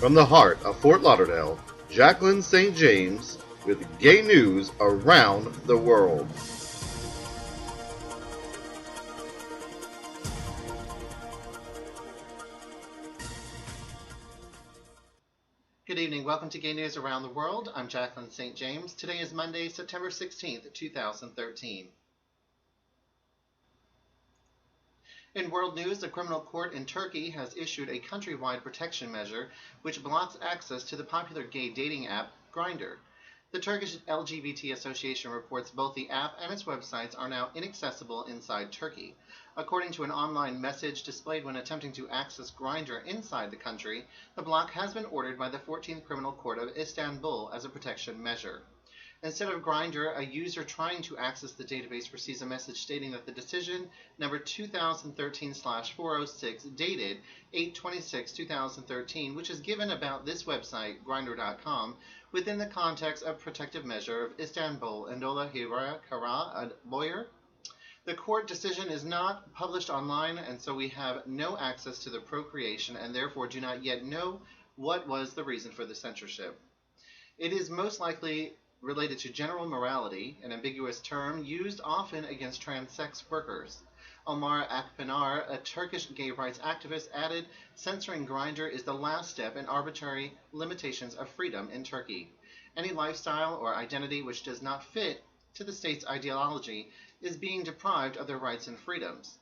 From the heart of Fort Lauderdale, Jaclyn St. James with gay news around the world. Good evening. Welcome to Gay News Around the World. I'm Jaclyn St. James. Today is Monday, September 16th, 2013. In world news, a criminal court in Turkey has issued a countrywide protection measure which blocks access to the popular gay dating app Grindr. The Turkish LGBT Association reports both the app and its websites are now inaccessible inside Turkey. According to an online message displayed when attempting to access Grindr inside the country, the block has been ordered by the 14th Criminal Court of Istanbul as a protection measure. Instead of Grindr, a user trying to access the database receives a message stating that the decision number 2013/406 dated 8/26/2013, which is given about this website, grindr.com, within the context of protective measure of Istanbul and Dola Kara and Lawyer. The court decision is not published online, and so we have no access to the procreation and therefore do not yet know what was the reason for the censorship. It is most likely related to general morality, an ambiguous term used often against trans sex workers. Omar Akpinar, a Turkish gay rights activist, added, censoring Grindr is the last step in arbitrary limitations of freedom in Turkey. Any lifestyle or identity which does not fit to the state's ideology is being deprived of their rights and freedoms.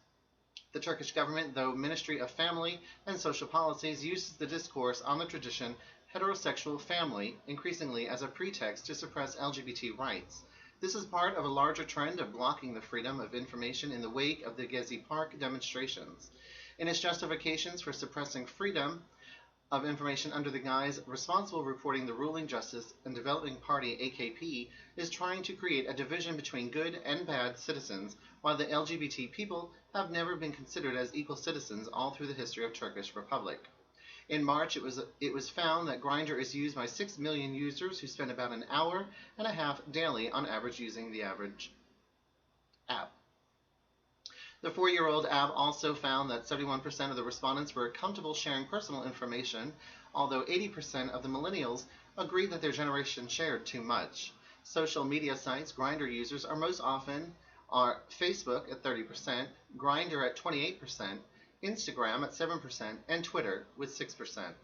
The Turkish government, though Ministry of Family and Social Policies, uses the discourse on the tradition heterosexual family increasingly as a pretext to suppress LGBT rights. This is part of a larger trend of blocking the freedom of information in the wake of the Gezi Park demonstrations. In its justifications for suppressing freedom of information under the guise responsible reporting, the ruling Justice and Development Party AKP is trying to create a division between good and bad citizens, while the LGBT people have never been considered as equal citizens all through the history of Turkish Republic. In March, it was found that Grindr is used by 6 million users who spend about an hour and a half daily on average using the average app. The 4-year-old app also found that 71% of the respondents were comfortable sharing personal information, although 80% of the millennials agreed that their generation shared too much. Social media sites Grindr users are most often are Facebook at 30%, Grindr at 28%, Instagram at 7%, and Twitter with 6%.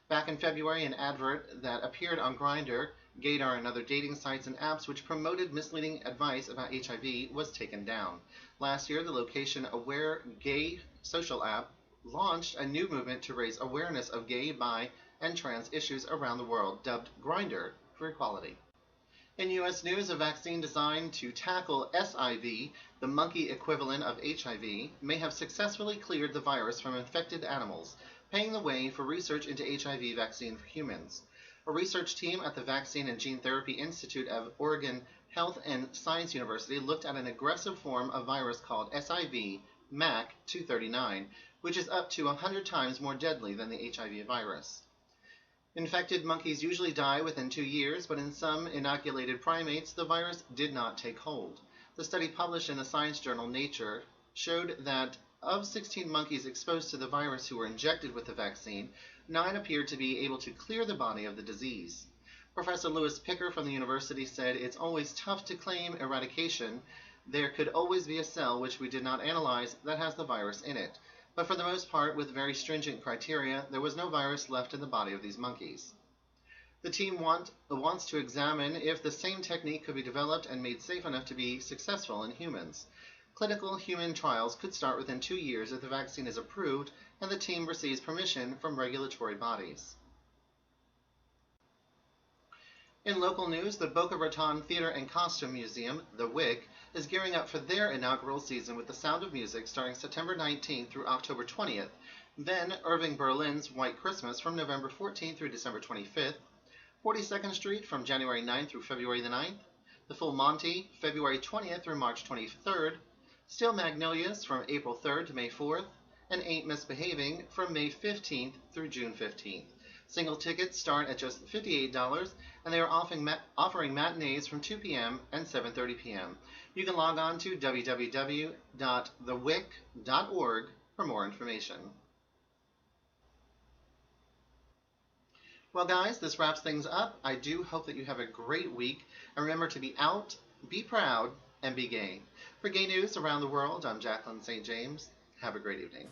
Back in February, an advert that appeared on Grindr, Gaydar, and other dating sites and apps which promoted misleading advice about HIV was taken down. Last year, the location-aware gay social app launched a new movement to raise awareness of gay, bi, and trans issues around the world, dubbed Grindr for Equality. In U.S. news, a vaccine designed to tackle SIV, the monkey equivalent of HIV, may have successfully cleared the virus from infected animals, paving the way for research into HIV vaccine for humans. A research team at the Vaccine and Gene Therapy Institute of Oregon Health and Science University looked at an aggressive form of virus called SIV MAC239, which is up to 100 times more deadly than the HIV virus. Infected monkeys usually die within 2 years, but in some inoculated primates, the virus did not take hold. The study published in the science journal Nature showed that of 16 monkeys exposed to the virus who were injected with the vaccine, 9 appeared to be able to clear the body of the disease. Professor Lewis Picker from the university said, it's always tough to claim eradication. There could always be a cell which we did not analyze that has the virus in it. But for the most part, with very stringent criteria, there was no virus left in the body of these monkeys. The team wants to examine if the same technique could be developed and made safe enough to be successful in humans. Clinical human trials could start within 2 years if the vaccine is approved and the team receives permission from regulatory bodies. In local news, the Boca Raton Theater and Costume Museum, the WIC, is gearing up for their inaugural season with The Sound of Music starting September 19th through October 20th, then Irving Berlin's White Christmas from November 14th through December 25th, 42nd Street from January 9th through February the 9th, The Full Monty, February 20th through March 23rd, Steel Magnolias from April 3rd to May 4th, and Ain't Misbehaving from May 15th through June 15th. Single tickets start at just $58, and they are offering matinees from 2 p.m. and 7:30 p.m. You can log on to www.thewic.org for more information. Well, guys, this wraps things up. I do hope that you have a great week. And remember to be out, be proud, and be gay. For gay news around the world, I'm Jaclyn St. James. Have a great evening.